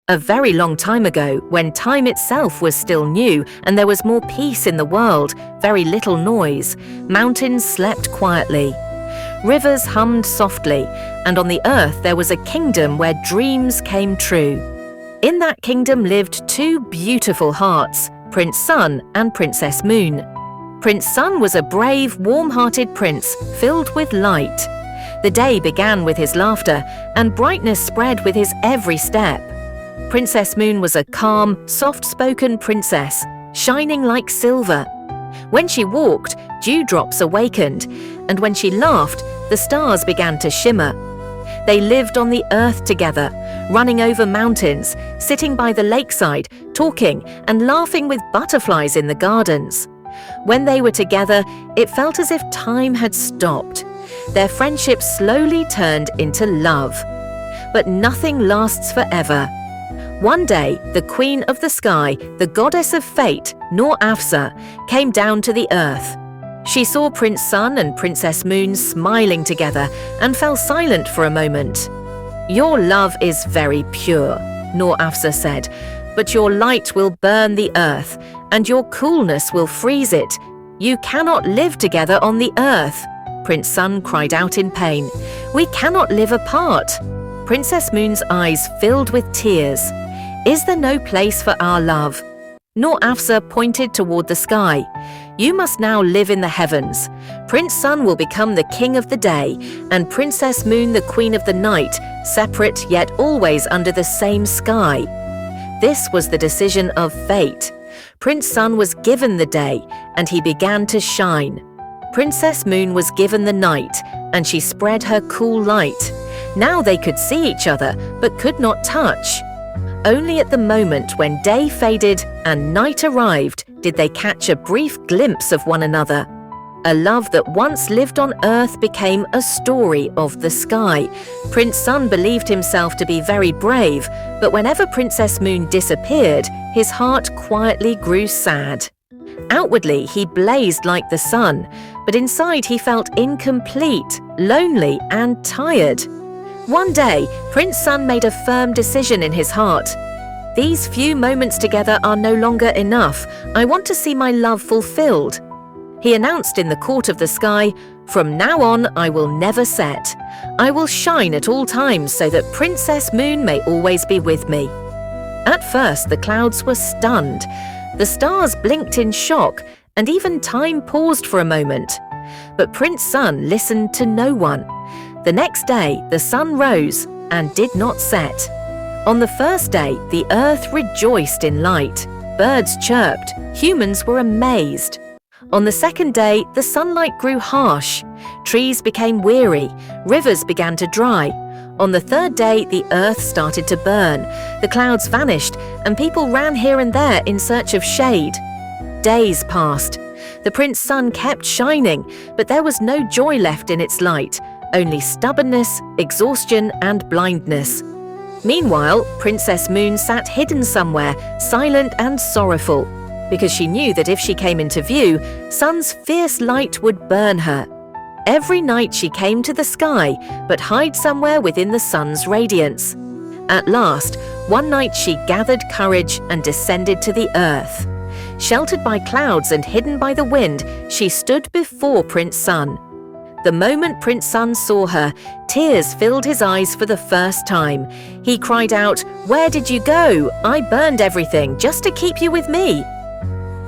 A very long time ago, when time itself was still new and there was more peace in the world, very little noise, mountains slept quietly. Rivers hummed softly, and on the earth there was a kingdom where dreams came true. In that kingdom lived two beautiful hearts, Prince Sun and Princess Moon. Prince Sun was a brave, warm-hearted prince filled with light. The day began with his laughter, and brightness spread with his every step. Princess Moon was a calm, soft-spoken princess, shining like silver. When she walked, dewdrops awakened, and when she laughed, the stars began to shimmer. They lived on the earth together, running over mountains, sitting by the lakeside, talking and laughing with butterflies in the gardens. When they were together, it felt as if time had stopped. Their friendship slowly turned into love. But nothing lasts forever. One day, the queen of the sky, the goddess of fate, Nur Afza, came down to the earth. She saw Prince Sun and Princess Moon smiling together and fell silent for a moment. "Your love is very pure," Nur Afza said, "but your light will burn the earth, and your coolness will freeze it. You cannot live together on the earth." Prince Sun cried out in pain. "We cannot live apart." Princess Moon's eyes filled with tears. "Is there no place for our love?" Nur Afza pointed toward the sky. "You must now live in the heavens. Prince Sun will become the king of the day, and Princess Moon the queen of the night, separate yet always under the same sky." This was the decision of fate. Prince Sun was given the day, and he began to shine. Princess Moon was given the night, and she spread her cool light. Now they could see each other, but could not touch. Only at the moment when day faded and night arrived did they catch a brief glimpse of one another. A love that once lived on earth became a story of the sky. Prince Sun believed himself to be very brave, but whenever Princess Moon disappeared, his heart quietly grew sad. Outwardly, he blazed like the sun, but inside he felt incomplete, lonely, and tired. One day, Prince Sun made a firm decision in his heart. "These few moments together are no longer enough. I want to see my love fulfilled." He announced in the court of the sky, "From now on, I will never set. I will shine at all times so that Princess Moon may always be with me." At first, the clouds were stunned. The stars blinked in shock, and even time paused for a moment. But Prince Sun listened to no one. The next day, the sun rose and did not set. On the first day, the earth rejoiced in light. Birds chirped. Humans were amazed. On the second day, the sunlight grew harsh. Trees became weary. Rivers began to dry. On the third day, the earth started to burn. The clouds vanished, and people ran here and there in search of shade. Days passed. The Prince Sun kept shining, but there was no joy left in its light. Only stubbornness, exhaustion, and blindness. Meanwhile, Princess Moon sat hidden somewhere, silent and sorrowful, because she knew that if she came into view, Sun's fierce light would burn her. Every night she came to the sky, but hid somewhere within the sun's radiance. At last, one night she gathered courage and descended to the earth. Sheltered by clouds and hidden by the wind, she stood before Prince Sun. The moment Prince Sun saw her, tears filled his eyes for the first time. He cried out, "Where did you go? I burned everything just to keep you with me."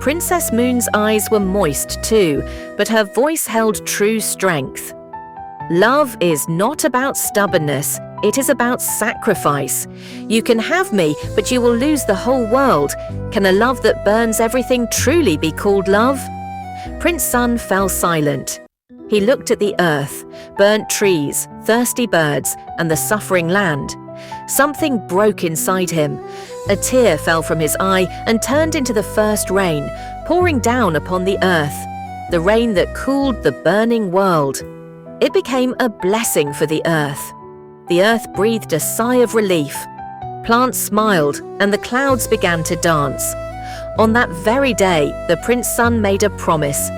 Princess Moon's eyes were moist too, but her voice held true strength. Love is not about stubbornness, it is about sacrifice. You can have me, but you will lose the whole world. Can a love that burns everything truly be called love? Prince Sun fell silent. He looked at the earth, burnt trees, thirsty birds, and the suffering land. Something broke inside him. A tear fell from his eye and turned into the first rain, pouring down upon the earth, the rain that cooled the burning world. It became a blessing for the earth. The earth breathed a sigh of relief. Plants smiled, and the clouds began to dance. On that very day, the Prince Sun made a promise.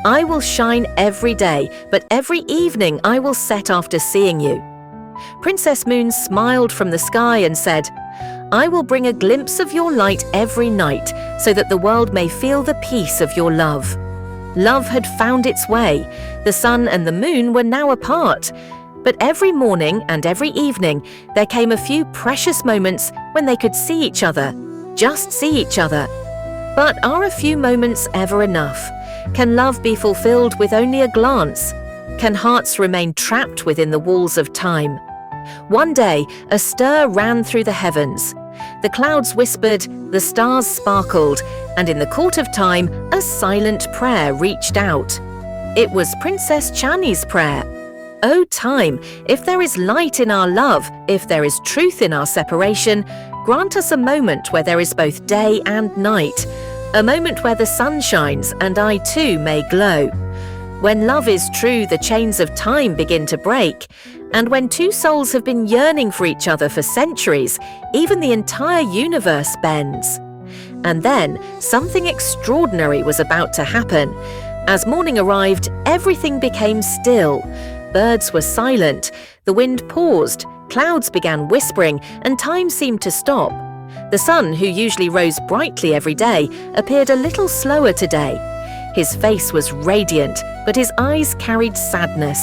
"I will shine every day, but every evening I will set after seeing you." Princess Moon smiled from the sky and said, I will bring a glimpse of your light every night, so that the world may feel the peace of your love." Love had found its way. The sun and the moon were now apart. But every morning and every evening, there came a few precious moments when they could see each other, just see each other. But are a few moments ever enough? Can love be fulfilled with only a glance? Can hearts remain trapped within the walls of time? One day, a stir ran through the heavens. The clouds whispered, the stars sparkled, and in the court of time, a silent prayer reached out. It was Princess Chani's prayer. "O time, if there is light in our love, if there is truth in our separation, grant us a moment where there is both day and night, a moment where the sun shines and I too may glow. When love is true, the chains of time begin to break, and when two souls have been yearning for each other for centuries, even the entire universe bends." And then something extraordinary was about to happen. As morning arrived, everything became still. Birds were silent, the wind paused, clouds began whispering, and time seemed to stop. The sun, who usually rose brightly every day, appeared a little slower today. His face was radiant, but his eyes carried sadness.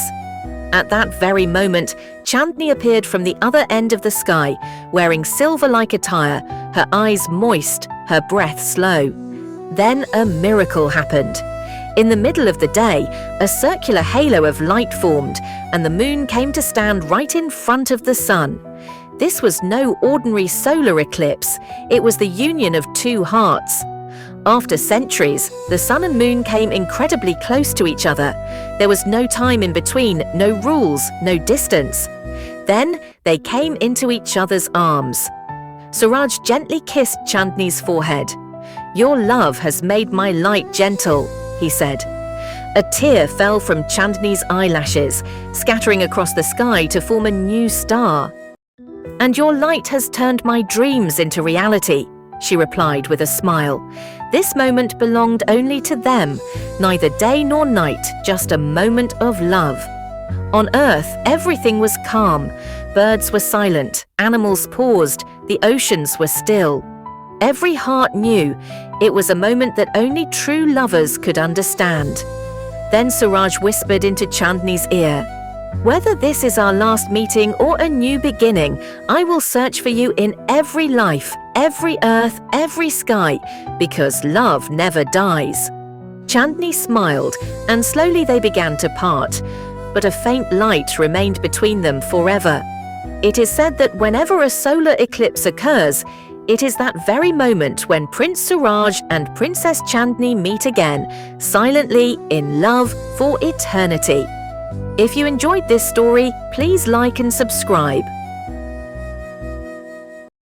At that very moment, Chandni appeared from the other end of the sky, wearing silver-like attire, her eyes moist, her breath slow. Then a miracle happened. In the middle of the day, a circular halo of light formed, and the moon came to stand right in front of the sun. This was no ordinary solar eclipse, it was the union of two hearts. After centuries, the sun and moon came incredibly close to each other. There was no time in between, no rules, no distance. Then they came into each other's arms. Suraj gently kissed Chandni's forehead. "Your love has made my light gentle," he said. A tear fell from Chandni's eyelashes, scattering across the sky to form a new star. "And your light has turned my dreams into reality," she replied with a smile. This moment belonged only to them, neither day nor night, just a moment of love. On earth, everything was calm. Birds were silent, animals paused, the oceans were still. Every heart knew it was a moment that only true lovers could understand. Then Suraj whispered into Chandni's ear, "Whether this is our last meeting or a new beginning, I will search for you in every life, every earth, every sky, because love never dies." Chandni smiled, and slowly they began to part, but a faint light remained between them forever. It is said that whenever a solar eclipse occurs, it is that very moment when Prince Suraj and Princess Chandni meet again, silently in love for eternity. If you enjoyed this story, please like and subscribe.